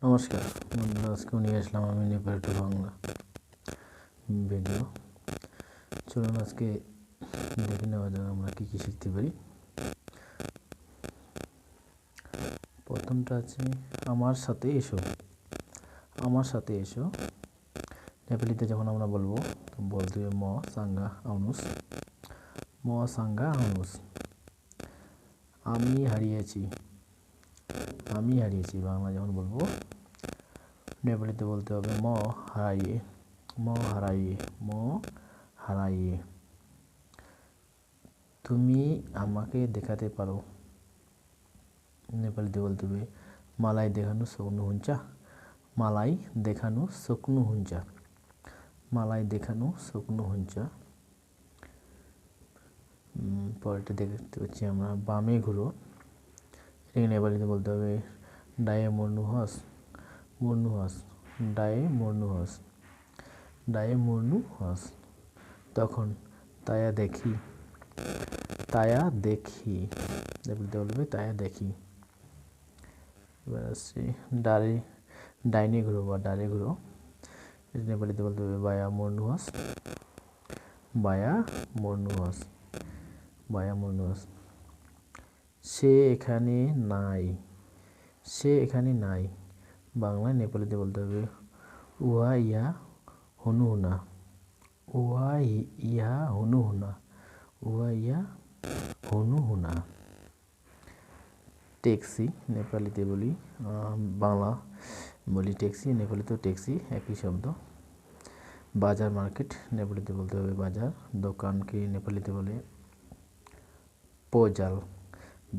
নমস্কার বন্ধুরা, আজকে নিয়ে আসলাম আমি নেপাল টু বাংলা ভিডিও। চলুন আজকে দেখে নেওয়া যাক আমরা কী কী শিখতে পারি। প্রথমটা আছে আমার সাথে এসো। আমার সাথে এসো নেপালিতে যখন আমরা বলবো তো বলতে হবে ম সাঙ্গা আউনুস, ম সাঙ্গা আউনুস। আমি হারিয়েছি, আমি হারিয়েছি বাংলা যখন বলবো নেপালিতে বলতে হবে ম হারাইয়ে, ম হারাইয়ে, ম হারাইয়ে। তুমি আমাকে দেখাতে পারো নেপালিতে বলতে হবে মালাই দেখানো सक्नु हुन्छ, মালাই দেখানো सक्नु हुन्छ, মালাই দেখানো सक्नु हुन्छ। পরেরটা দেখতে পাচ্ছি আমরা বামে ঘুরো, এটাকে নেপালিতে বলতে হবে ডায়ে মর্নু হস, মর্নু হস, ডায়ে মর্নু হস, ডায়ে মর্নু হস। তখন তায়া দেখি, তায়া দেখি নেপালিতে বলবে তায়া দেখি। এবার আসছে ডারে ডাইনে ঘুরো বা ডারে ঘুরো, এটা নেপালিতে বলতে হবে বায়া মর্নু হস, বায়া মর্নু হস, বায়া মর্নু হস। সে এখানে নাই, সে এখানে নাই বাংলায় নেপালিতে বলতে হবে উহা ইয়া হনু হুনা, উহা ইয়া হনু হুনা, উহা ইয়া হনু হুনা। ট্যাক্সি নেপালিতে বলি, বাংলা বলি ট্যাক্সি, নেপালিতেও ট্যাক্সি একই শব্দ। বাজার মার্কেট নেপালিতে বলতে হবে বাজার। দোকানকে নেপালিতে বলে পোজাল,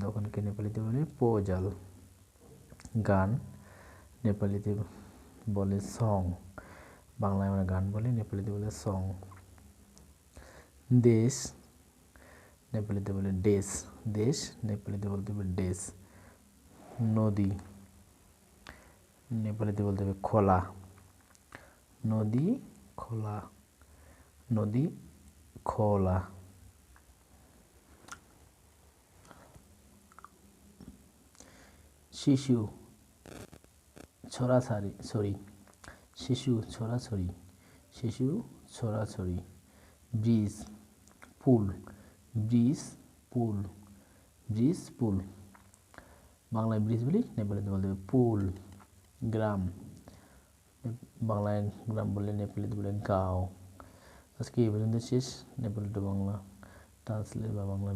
দোকানকে নেপালিতে বলে পোজাল। গান নেপালিতে বলে সং, বাংলায় আমরা গান বলি, নেপালিতে বলে সং। দেশ নেপালিতে বলে দেশ, দেশ নেপালিতে বলতে হবে দেশ। নদী নেপালিতে বলতে হবে খোলা, নদী খোলা, নদী খোলা। শিশু ছড়াছড়ি ছড়ি, শিশু ছড়াছড়ি, শিশু ছড়াছড়ি। ব্রিজ পুল, ব্রিজ পুল, ব্রিজ পুল। বাংলায় ব্রিজ বলি, নেপালিতে বলতে হবে পুল। গ্রাম বাংলায় গ্রাম বললে নেপালিতে বলে গাঁও। আজকে এই পর্যন্ত শেষ। নেপালি টু বাংলা ট্রান্সলেট বা বাংলা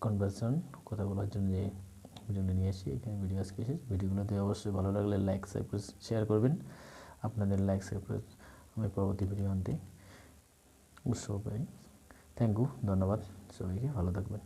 কনভারসেশন কথা বলার জন্য যে ভিডিওগুলো নিয়ে আসি, এখানে ভিডিও আজকে শেষ। ভিডিওগুলোতে অবশ্যই ভালো লাগলে লাইক শেয়ার করবেন। আপনাদের লাইক শেয়ার আমি পরবর্তী ভিডিও আনতে উৎসাহ পাই। থ্যাংক ইউ, ধন্যবাদ সবাইকে, ভালো থাকবেন।